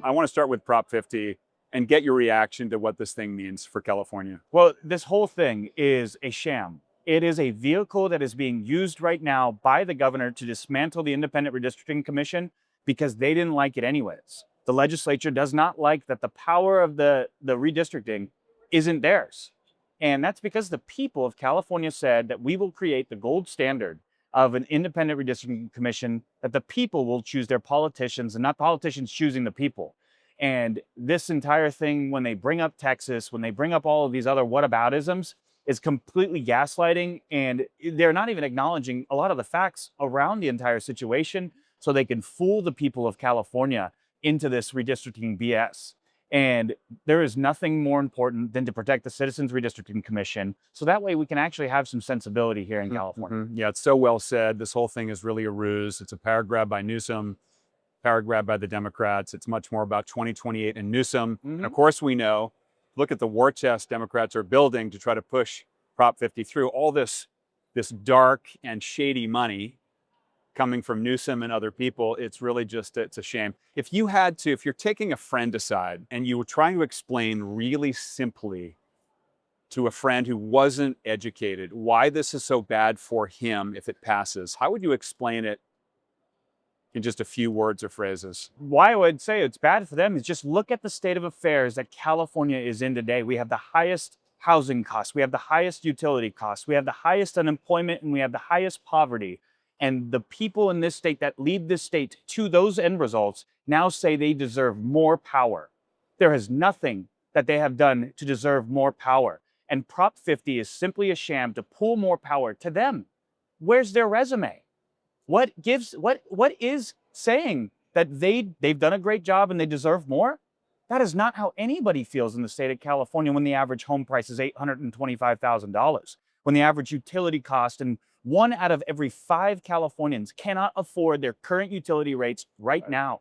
I want to start with Prop 50 and get your reaction to what this thing means for California. Well, this whole thing is a sham. It is a vehicle that is being used right now by the governor to dismantle the Independent Redistricting Commission because they didn't like it anyways. The legislature does not like that the power of the redistricting isn't theirs. And that's because the people of California said that we will create the gold standard of an independent redistricting commission, that the people will choose their politicians and not politicians choosing the people. And this entire thing, when they bring up Texas, when they bring up all of these other whataboutisms, is completely gaslighting. And they're not even acknowledging a lot of the facts around the entire situation so they can fool the people of California into this redistricting BS. And there is nothing more important than to protect the Citizens Redistricting Commission. So that way we can actually have some sensibility here in California. Yeah, it's so well said. This whole thing is really a ruse. It's a power grab by Newsom, power grab by the Democrats. It's much more about 2028 and Newsom. And of course we know, look at the war chest Democrats are building to try to push Prop 50 through. All this dark and shady money coming from Newsom and other people, it's really just, it's a shame. If you're taking a friend aside and you were trying to explain really simply to a friend who wasn't educated why this is so bad for him if it passes, how would you explain it in just a few words or phrases? Why I would say it's bad for them is just look at the state of affairs that California is in today. We have the highest housing costs, we have the highest utility costs, we have the highest unemployment, and we have the highest poverty. And the people in this state that lead this state to those end results now say they deserve more power. There is nothing that they have done to deserve more power. And Prop 50 is simply a sham to pull more power to them. Where's their resume? What is saying that they've done a great job and they deserve more? That is not how anybody feels in the state of California when the average home price is $825,000, when the average utility cost and 1 out of every 5 Californians cannot afford their current utility rates right now.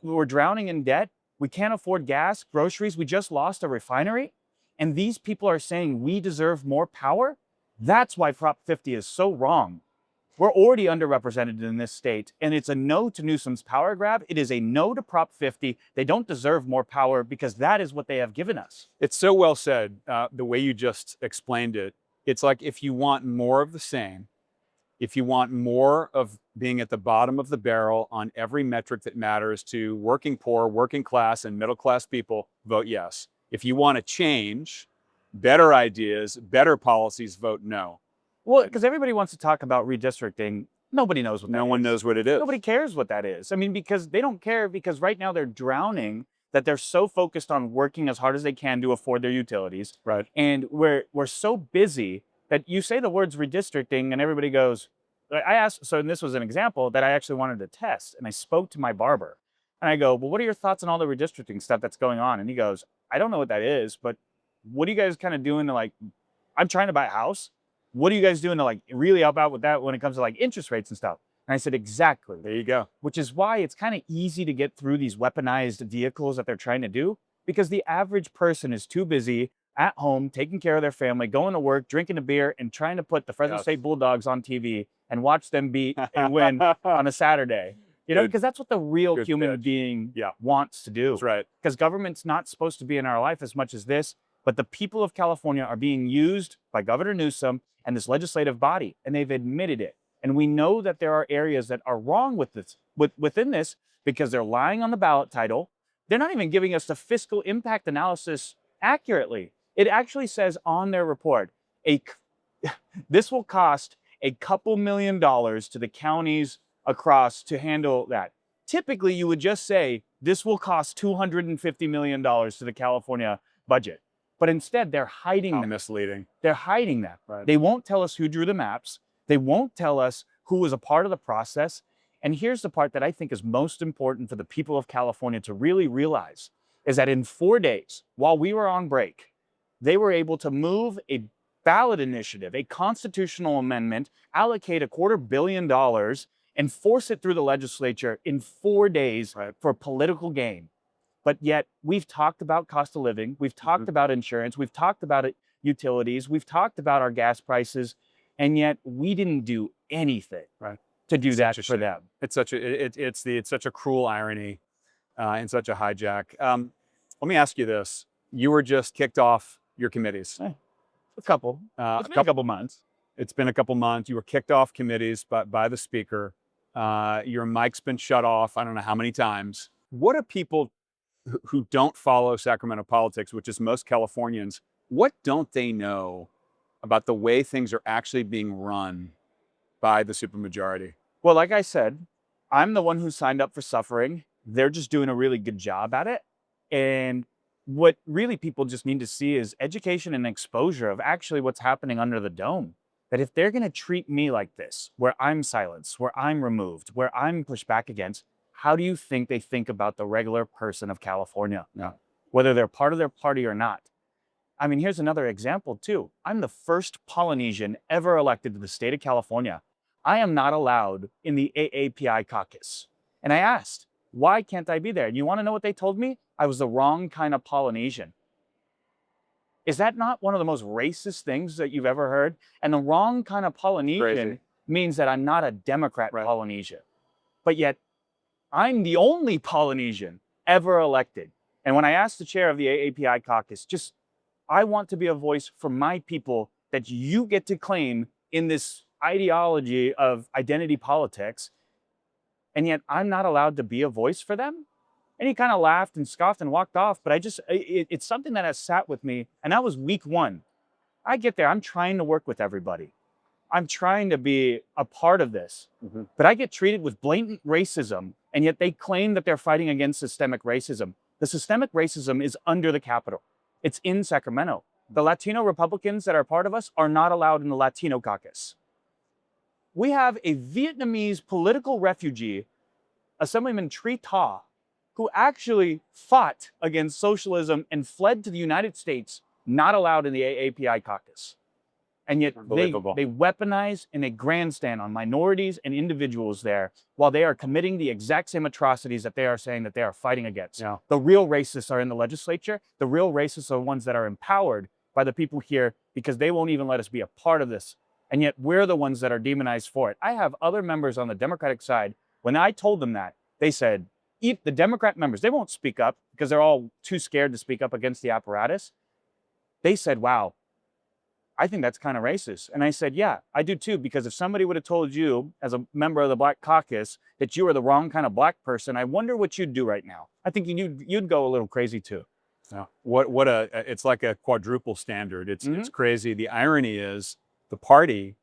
We're drowning in debt. We can't afford gas, groceries. We just lost a refinery. And these people are saying we deserve more power. That's why Prop 50 is so wrong. We're already underrepresented in this state, and it's a no to Newsom's power grab. It is a no to Prop 50. They don't deserve more power because that is what they have given us. It's so well said, the way you just explained it. It's like if you want more of the same, if you want more of being at the bottom of the barrel on every metric that matters to working poor, working class, and middle class people, vote yes. If you want to change, better ideas, better policies, vote no. Well, because everybody wants to talk about redistricting. Nobody knows what that is. No one knows what it is. Nobody cares what that is. I mean, because they don't care, because right now they're drowning, that they're so focused on working as hard as they can to afford their utilities. Right. And we're so busy that you say the words redistricting and everybody goes, I asked, so and this was an example that I actually wanted to test. And I spoke to my barber and I go, well, what are your thoughts on all the redistricting stuff that's going on? And he goes, I don't know what that is, but what are you guys kind of doing to, like, I'm trying to buy a house. What are you guys doing to, like, really help out with that when it comes to, like, interest rates and stuff? And I said, exactly. There you go. Which is why it's kind of easy to get through these weaponized vehicles that they're trying to do, because the average person is too busy at home, taking care of their family, going to work, drinking a beer, and trying to put the Fresno State Bulldogs on TV and watch them beat and win on a Saturday. You know, because that's what the real human being wants to do. That's right. Because government's not supposed to be in our life as much as this, but the people of California are being used by Governor Newsom and this legislative body, and they've admitted it. And we know that there are areas that are wrong with this, within this, because they're lying on the ballot title. They're not even giving us the fiscal impact analysis accurately. It actually says on their report, this will cost a couple $1 million to the counties across to handle that. Typically, you would just say, this will cost $250 million to the California budget. But instead, they're hiding that. Misleading. They're hiding that. Right. They won't tell us who drew the maps. They won't tell us who was a part of the process. And here's the part that I think is most important for the people of California to really realize, is that in 4 days, while we were on break, they were able to move a ballot initiative, a constitutional amendment, allocate $250 million, and force it through the legislature in 4 days for political gain. But yet we've talked about cost of living, we've talked about insurance, we've talked about utilities, we've talked about our gas prices, and yet we didn't do anything to do that for them. It's such a cruel irony. in such a hijack. Let me ask you this. You were just kicked off your committees. A couple. It's been a couple months. It's been a couple months. You were kicked off committees by the speaker. Your mic's been shut off, I don't know how many times. What do people who don't follow Sacramento politics, which is most Californians, what don't they know about the way things are actually being run by the supermajority? Well, like I said, I'm the one who signed up for suffering. They're just doing a really good job at it. And what really people just need to see is education and exposure of actually what's happening under the dome. That if they're going to treat me like this, where I'm silenced, where I'm removed, where I'm pushed back against, how do you think they think about the regular person of California? Yeah. Whether they're part of their party or not. I mean, here's another example too. I'm the first Polynesian ever elected to the state of California. I am not allowed in the AAPI Caucus. And I asked, why can't I be there? And you want to know what they told me? I was the wrong kind of Polynesian. Is that not one of the most racist things that you've ever heard? And the wrong kind of Polynesian means that I'm not a Democrat Polynesian. But yet, I'm the only Polynesian ever elected. And when I asked the chair of the AAPI Caucus, I want to be a voice for my people that you get to claim in this ideology of identity politics, and yet I'm not allowed to be a voice for them? And he kind of laughed and scoffed and walked off. But it's something that has sat with me. And that was week one. I get there. I'm trying to work with everybody. I'm trying to be a part of this. But I get treated with blatant racism. And yet they claim that they're fighting against systemic racism. The systemic racism is under the Capitol. It's in Sacramento. The Latino Republicans that are part of us are not allowed in the Latino caucus. We have a Vietnamese political refugee, Assemblyman David Tangipa, who actually fought against socialism and fled to the United States, not allowed in the AAPI caucus. And yet they weaponize and they grandstand on minorities and individuals there while they are committing the exact same atrocities that they are saying that they are fighting against. Yeah. The real racists are in the legislature. The real racists are ones that are empowered by the people here because they won't even let us be a part of this. And yet we're the ones that are demonized for it. I have other members on the Democratic side. When I told them that, they said, the Democrat members, they won't speak up because they're all too scared to speak up against the apparatus. They said, wow, I think that's kind of racist. And I said, yeah, I do too, because if somebody would have told you as a member of the Black Caucus that you were the wrong kind of Black person, I wonder what you'd do right now. I think you'd go a little crazy too. Yeah. It's like a quadruple standard. It's crazy. The irony is the party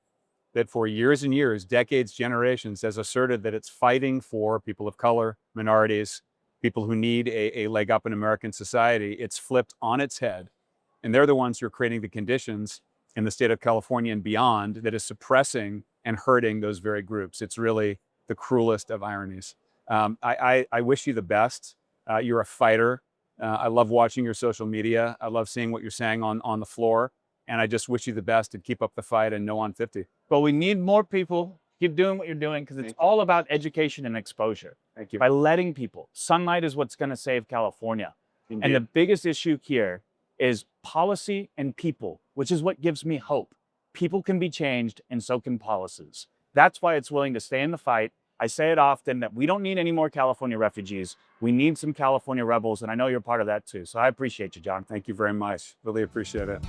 that for years and years, decades, generations, has asserted that it's fighting for people of color, minorities, people who need a leg up in American society, it's flipped on its head. And they're the ones who are creating the conditions in the state of California and beyond that is suppressing and hurting those very groups. It's really the cruelest of ironies. I wish you the best. You're a fighter. I love watching your social media. I love seeing what you're saying on the floor. And I just wish you the best and keep up the fight and no on 50. But we need more people. Keep doing what you're doing because it's all about education and exposure. Thank you. By letting people. Sunlight is what's going to save California. Indeed. And the biggest issue here is policy and people, which is what gives me hope. People can be changed and so can policies. That's why it's willing to stay in the fight. I say it often that we don't need any more California refugees. We need some California rebels, and I know you're part of that too. So I appreciate you, John. Thank you very much. Really appreciate it.